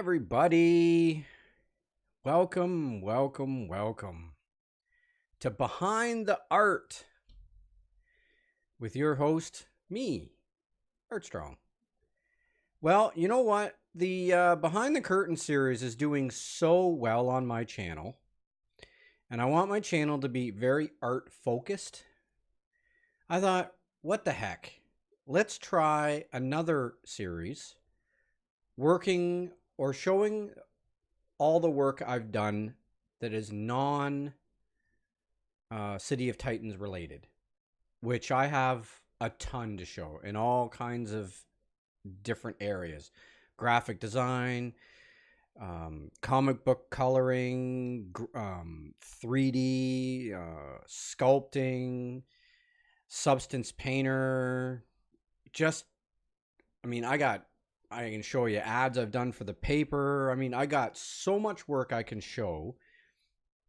everybody. Welcome to Behind the Art with your host, me, Artstrong. Well, you know what? The Behind the Curtain series is doing so well on my channel, and I want my channel to be very art focused. I thought, what the heck? Let's try another series working or showing all the work I've done that is non City of Titans related, which I have a ton to show in all kinds of different areas: graphic design, comic book coloring, 3D sculpting, substance painter. Just, I can show you ads I've done for the paper. I got so much work I can show.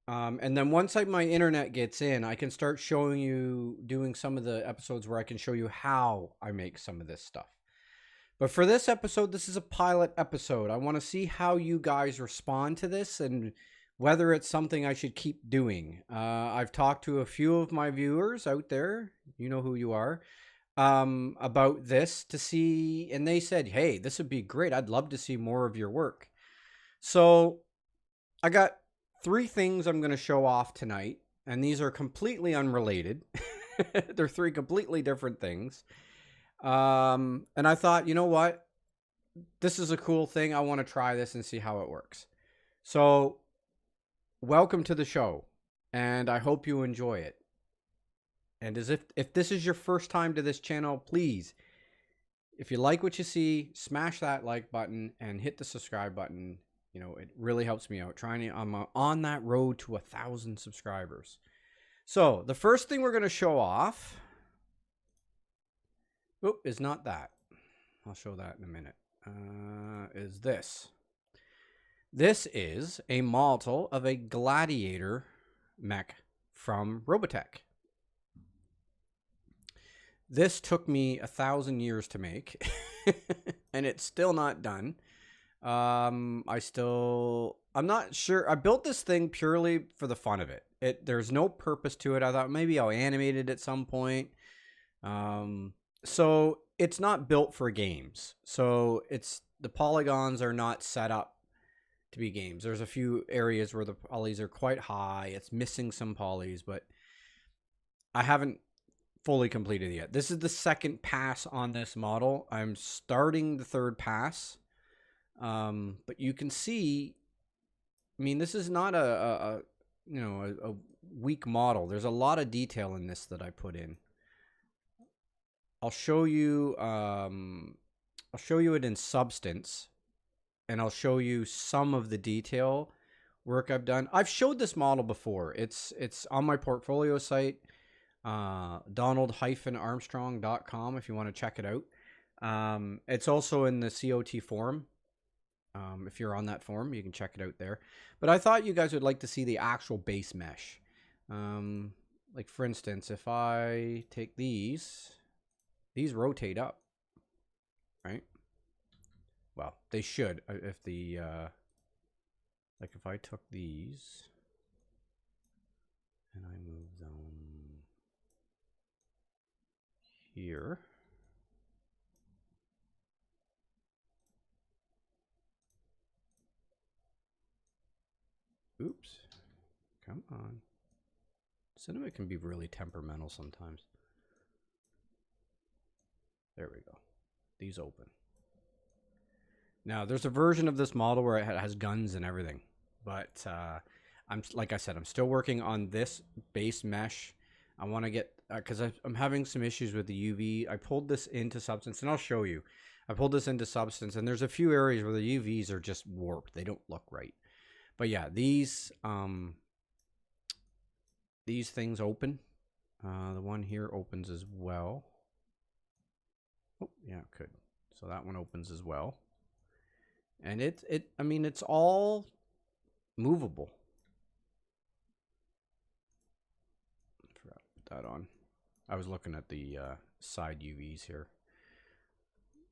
And then once my internet gets in, I can start showing you, doing some of the episodes where I can show you how I make some of this stuff. But for this episode, this is a pilot episode. I want to see how you guys respond to this and whether it's something I should keep doing. I've talked to a few of my viewers out there, you know who you are, about this to see, and they said, hey, this would be great. I'd love to see more of your work. So I got 3 things I'm going to show off tonight, and these are completely unrelated. They're 3 completely different things. And I thought, you know what? This is a cool thing. I want to try this and see how it works. So welcome to the show, and I hope you enjoy it. And as if this is your first time to this channel, please, if you like what you see, smash that like button and hit the subscribe button. You know, it really helps me out. I'm on that road to 1,000 subscribers. So the first thing we're going to show off, is not that. I'll show that in a minute. Is this. This is a model of a gladiator mech from Robotech. This took me 1,000 years to make, and it's still not done. I'm not sure. I built this thing purely for the fun of it. There's no purpose to it. I thought maybe I'll animate it at some point. So it's not built for games. So the polygons are not set up to be games. There's a few areas where the polys are quite high. It's missing some polys, but I haven't fully completed it yet. This is the second pass on this model. I'm starting the third pass. But you can see, this is not a weak model. There's a lot of detail in this that I put in. I'll show you it in Substance, and I'll show you some of the detail work I've done. I've showed this model before. It's on my portfolio site, donald-armstrong.com, if you want to check it out. It's also in the COT forum. If you're on that forum, you can check it out there. But I thought you guys would like to see the actual base mesh. Like for instance, if I take these rotate up, right? Well, they should. If the like if I took these and I move them here. Oops. Come on. Cinema can be really temperamental sometimes. There we go. These open. Now, there's a version of this model where it has guns and everything. But like I said, I'm still working on this base mesh. I want to get, because I'm having some issues with the UV. I pulled this into Substance, and I'll show you. I pulled this into Substance, and there's a few areas where the UVs are just warped. They don't look right. But yeah, these things open. The one here opens as well. Oh, yeah, it could. So that one opens as well. And it's all movable. I forgot to put that on. I was looking at the side UVs here.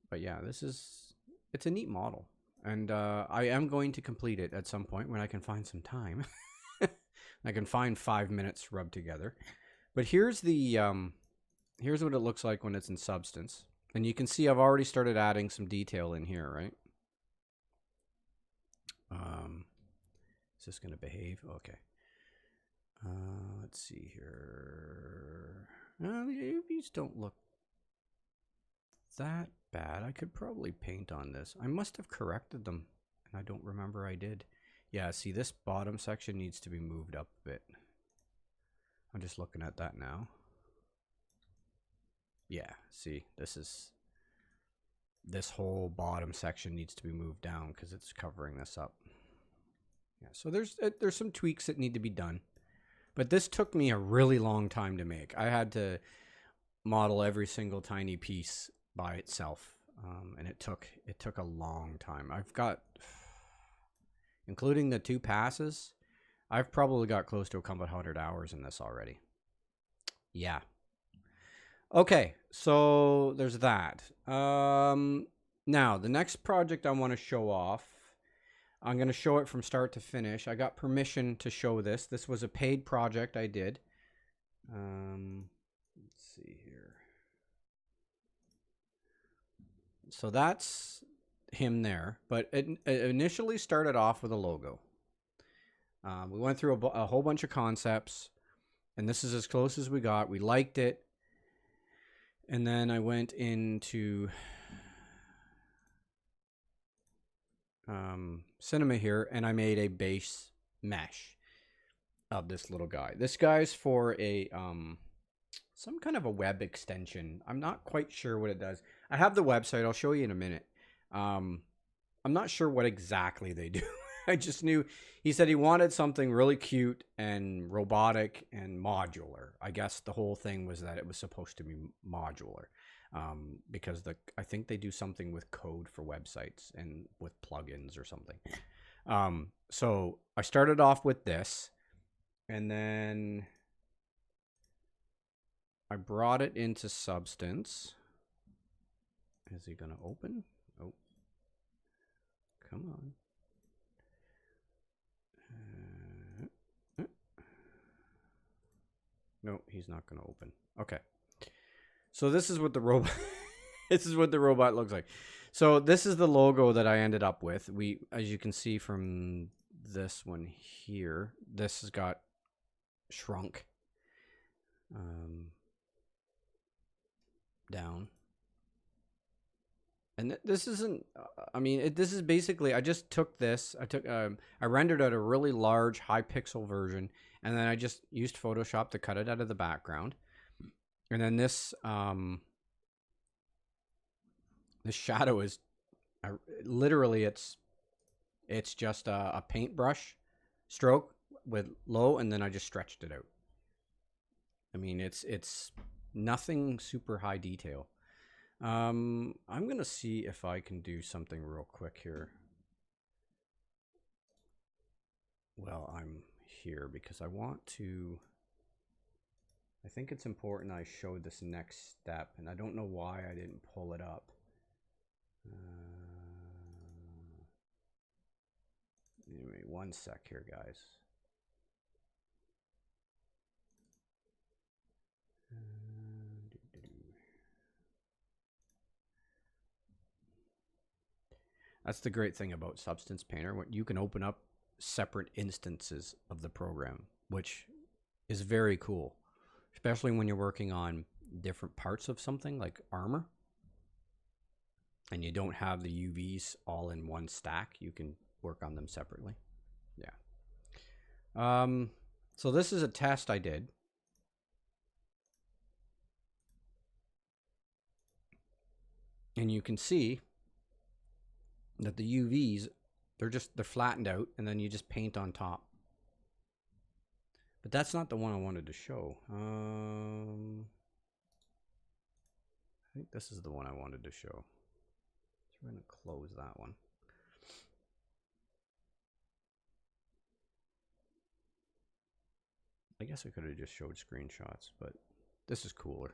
But yeah, it's a neat model. And I am going to complete it at some point when I can find some time. I can find 5 minutes to rub together. But here's the here's what it looks like when it's in Substance. And you can see I've already started adding some detail in here, right? Is this going to behave? Okay. Let's see here. The UVs don't look that bad. I could probably paint on this. I must have corrected them, and I don't remember I did. Yeah, see, this bottom section needs to be moved up a bit. I'm just looking at that now. Yeah, see, this whole bottom section needs to be moved down because it's covering this up. Yeah, so there's some tweaks that need to be done. But this took me a really long time to make. I had to model every single tiny piece by itself, and it took a long time. I've got, including the 2 passes, I've probably got close to a couple 100 hours in this already. Yeah. Okay, so there's that. Now, the next project I want to show off, I'm going to show it from start to finish. I got permission to show this. This was a paid project I did. Let's see here. So that's him there, but it initially started off with a logo. We went through a whole bunch of concepts, and this is as close as we got. We liked it. And then I went into Cinema here, and I made a base mesh of this little guy. This guy's for a some kind of a web extension. I'm not quite sure what it does. I have the website. I'll show you in a minute. I'm not sure what exactly they do. I just knew he said he wanted something really cute and robotic and modular. I guess the whole thing was that it was supposed to be modular. Because I think they do something with code for websites and with plugins or something. So I started off with this, and then I brought it into Substance. Is he gonna open? Oh, come on. No, he's not gonna open. Okay. So this is what the robot this is what the robot looks like. So this is the logo that I ended up with. As you can see from this one here, this has got shrunk down. And this isn't, I mean, this is basically, I just took this, I rendered out a really large high pixel version, and then I just used Photoshop to cut it out of the background. And then this shadow is literally it's just a paintbrush stroke with low, and then I just stretched it out. I mean, it's nothing super high detail. I'm gonna see if I can do something real quick here. Well, I'm here because I want to. I think it's important I show this next step, and I don't know why I didn't pull it up. Anyway, one sec here, guys. That's the great thing about Substance Painter. You can open up separate instances of the program, which is very cool, especially when you're working on different parts of something like armor and you don't have the UVs all in one stack. You can work on them separately. Yeah. So this is a test I did. And you can see that the UVs, they're flattened out, and then you just paint on top. But that's not the one I wanted to show. I think this is the one I wanted to show. So we're going to close that one. I guess I could have just showed screenshots, but this is cooler.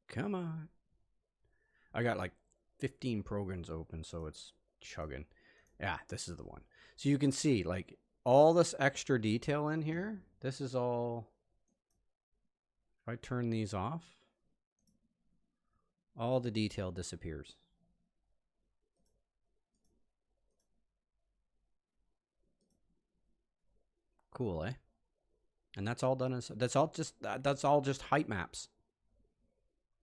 Come on. I got like 15 programs open, so it's chugging. Yeah, this is the one. So you can see like all this extra detail in here. This is all, if I turn these off, all the detail disappears. Cool, eh? And that's all done in, that's all just height maps.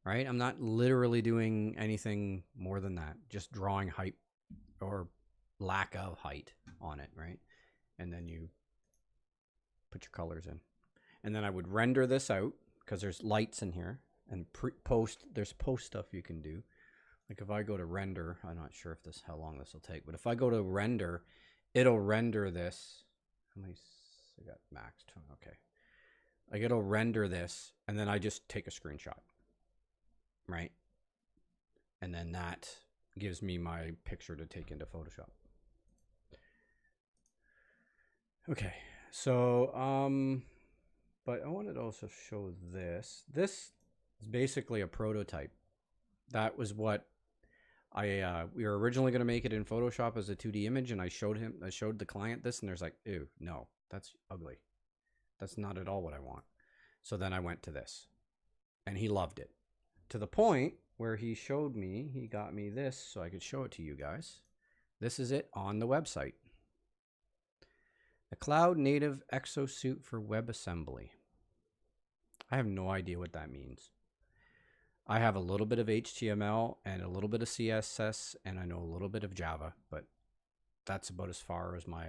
Right? I'm not literally doing anything more than that. Just drawing height or lack of height on it, right? And then you put your colors in. And then I would render this out because there's lights in here, and post, there's post stuff you can do. Like if I go to render, I'm not sure if how long this will take, but if I go to render, it'll render this. How many? I got max. Okay. Like it'll render this, and then I just take a screenshot. Right? And then that gives me my picture to take into Photoshop. Okay, so but I wanted to also show this. This is basically a prototype. That was what we were originally going to make it in Photoshop as a 2D image, and I showed the client this, and there's like, ew, no, that's ugly. That's not at all what I want. So then I went to this, and he loved it. To the point where he got me this so I could show it to you guys. This is it on the website. A cloud native exosuit for WebAssembly. I have no idea what that means. I have a little bit of HTML and a little bit of CSS, and I know a little bit of Java, but that's about as far as my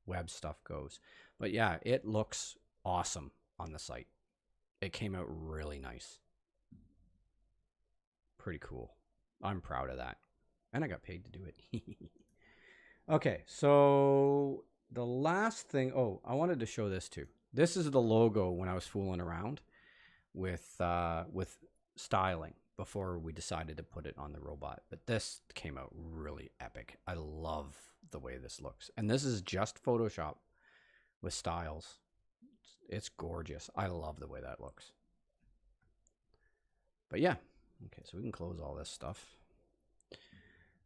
web stuff goes. But yeah, it looks awesome on the site. It came out really nice. Pretty cool. I'm proud of that. And I got paid to do it. Okay, so the last thing, I wanted to show this too. This is the logo when I was fooling around with styling before we decided to put it on the robot. But this came out really epic. I love the way this looks. And this is just Photoshop with styles. It's gorgeous. I love the way that looks. But yeah. Okay, so we can close all this stuff.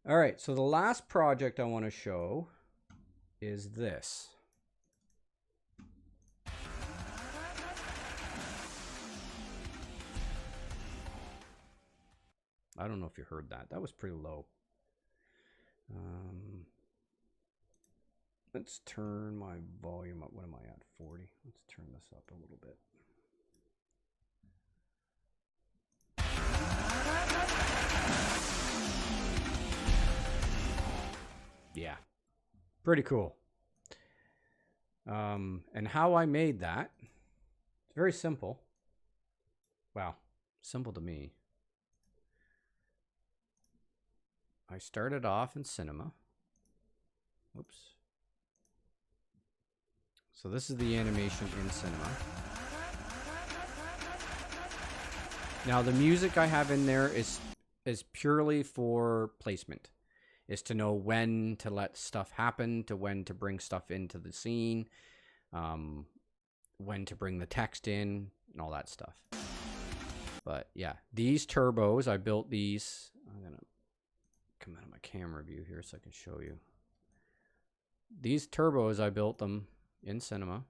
All right, so the last project I want to show is this. I don't know if you heard that. That was pretty low. Let's turn my volume up. What am I at? 40. Let's turn this up a little bit. Yeah, pretty cool. And how I made that, it's very simple. Wow, simple to me. I started off in Cinema. Whoops. So this is the animation in Cinema. Now the music I have in there is purely for placement. Is to know when to let stuff happen, to when to bring stuff into the scene, when to bring the text in, and all that stuff. But yeah, these turbos, I built these. I'm going to come out of my camera view here so I can show you. These turbos, I built them in Cinema.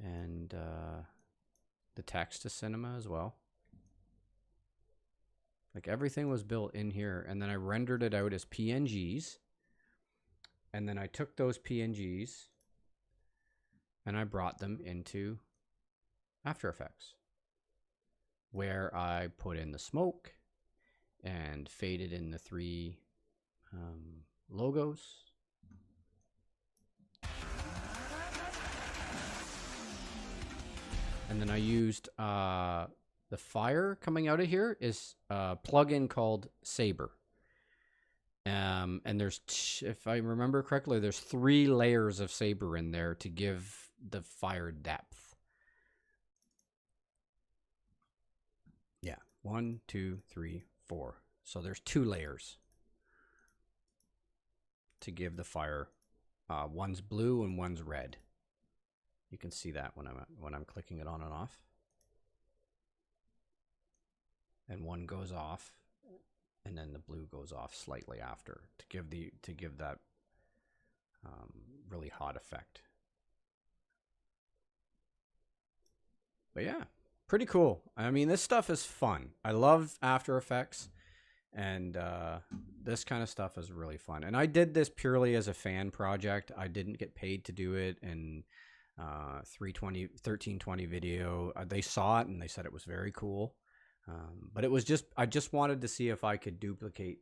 And the text to Cinema as well. Like everything was built in here, and then I rendered it out as PNGs. And then I took those PNGs and I brought them into After Effects, where I put in the smoke and faded in the 3 logos. And then I used the fire coming out of here is a plugin called Saber. And there's, if I remember correctly, there's 3 layers of Saber in there to give the fire depth. Yeah, 1, 2, 3, 4. So there's 2 layers to give the fire. One's blue and one's red. You can see that when I'm clicking it on and off. And one goes off, and then the blue goes off slightly after to give that really hot effect. But yeah, pretty cool. I mean, this stuff is fun. I love After Effects, and this kind of stuff is really fun. And I did this purely as a fan project. I didn't get paid to do it. And 1320 video, they saw it and they said it was very cool. But it was just, I just wanted to see if I could duplicate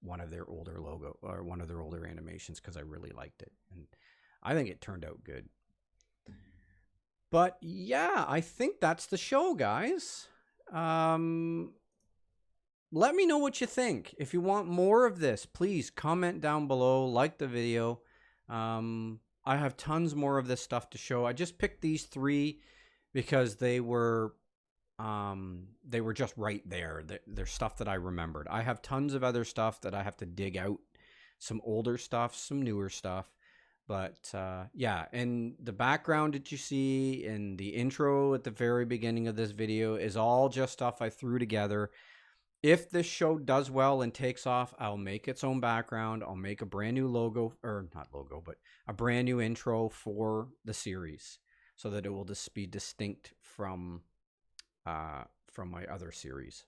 one of their older logo or one of their older animations, because I really liked it, and I think it turned out good. But yeah, I think that's the show, guys. Let me know what you think. If you want more of this, please comment down below, like the video. I have tons more of this stuff to show. I just picked these 3 because they were just right there. They're stuff that I remembered. I have tons of other stuff that I have to dig out, some older stuff, some newer stuff. But yeah, and the background that you see in the intro at the very beginning of this video is all just stuff I threw together. If this show does well and takes off, I'll make its own background. I'll make a brand new logo, or not logo, but a brand new intro for the series, so that it will just be distinct from my other series.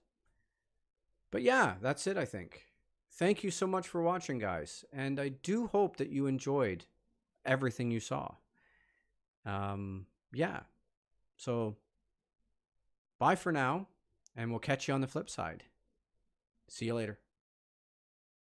But yeah, that's it, I think. Thank you so much for watching, guys, and I do hope that you enjoyed everything you saw. Yeah, so bye for now, and we'll catch you on the flip side. See you later.